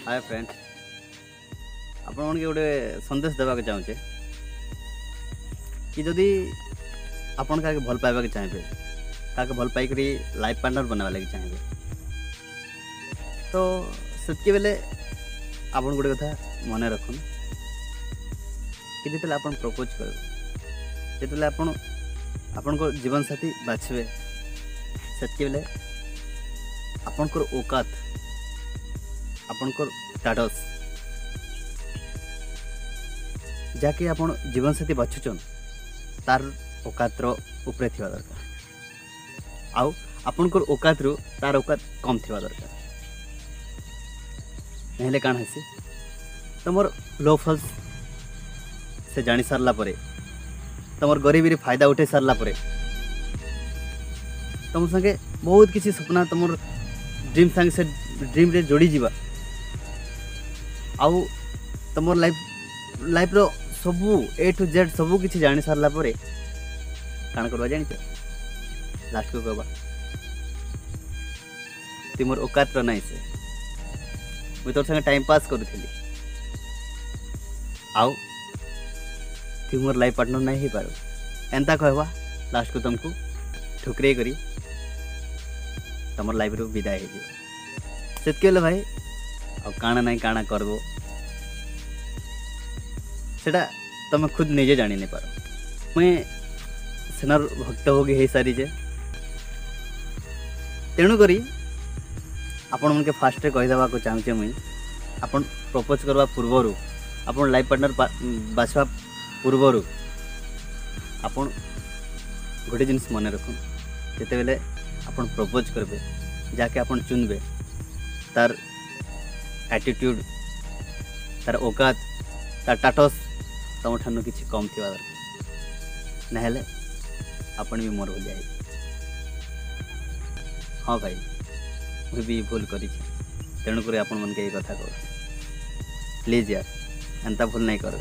Hi friend आपण मन के गोटे संदेश देवा के चाहूचे कि जदि आपण का भल पाइबा के चाहे का भल पाई करी लाइफ पार्टनर बनवा लगे चाहे तो सेतके बेले आपण गोटे कथा मन रखुन कि जिते आपण प्रपोज कर जिते आपण को जीवन साथी बाछबे सेतके बेले आपण को औकात आपण को टाडस जाके आपण जीवन साथी बाछुचन तार औकात उपरे थिवा दरकार आउ आपण को औकात रु तार औकात कम थिवा दरकार नहले काण हेसी तमर लो फल्स से जानी सारला परे तमर गरीबी रे फायदा उठे सारला परे तुम संगे बहुत किसी सपना तमर ड्रीम संगे से ड्रीम रे जोड़ी जीवा आउ तमर लाइफ रो सबू ए टू जेड सबू किसी जानी सारला परे काण करवा जानी लास्ट को कहबा तुमर औकात रो नहीं से मुई तोर संगे टाइम पास करूथली आउ तुमर लाइफ पार्टनर नहीं हो पारो एंता कहबा लास्ट को तुमको ठुकरे करी तमर लाइफ रो विदाय हो जियो सेतके भाई आ काना नहीं काना करबो सेटा तुम खुद निजे जानी नहीं पार मुई सेनार भक्त होगी हो सारी जे तेणुक आपण मन के फास्ट कहीदेवा को चाहूचे मुई आपण प्रपोज करवा पूर्वर आपण लाइफ पार्टनर बाछवा पूर्वर आपण गोटे जिनिस मन रखुन जिते बेले आपण प्रपोज करबे जाके आपण चुनबे तार एटीट्यूड तार औकात तार टाटस तुम ठानु किसी कम थी दरकार नहले आपण भी मोर भलिया हाँ भाई मुझे भी भूल करी तेणुक आपण मन के कथा कह प्लीज यार एंता भूल नहीं कर।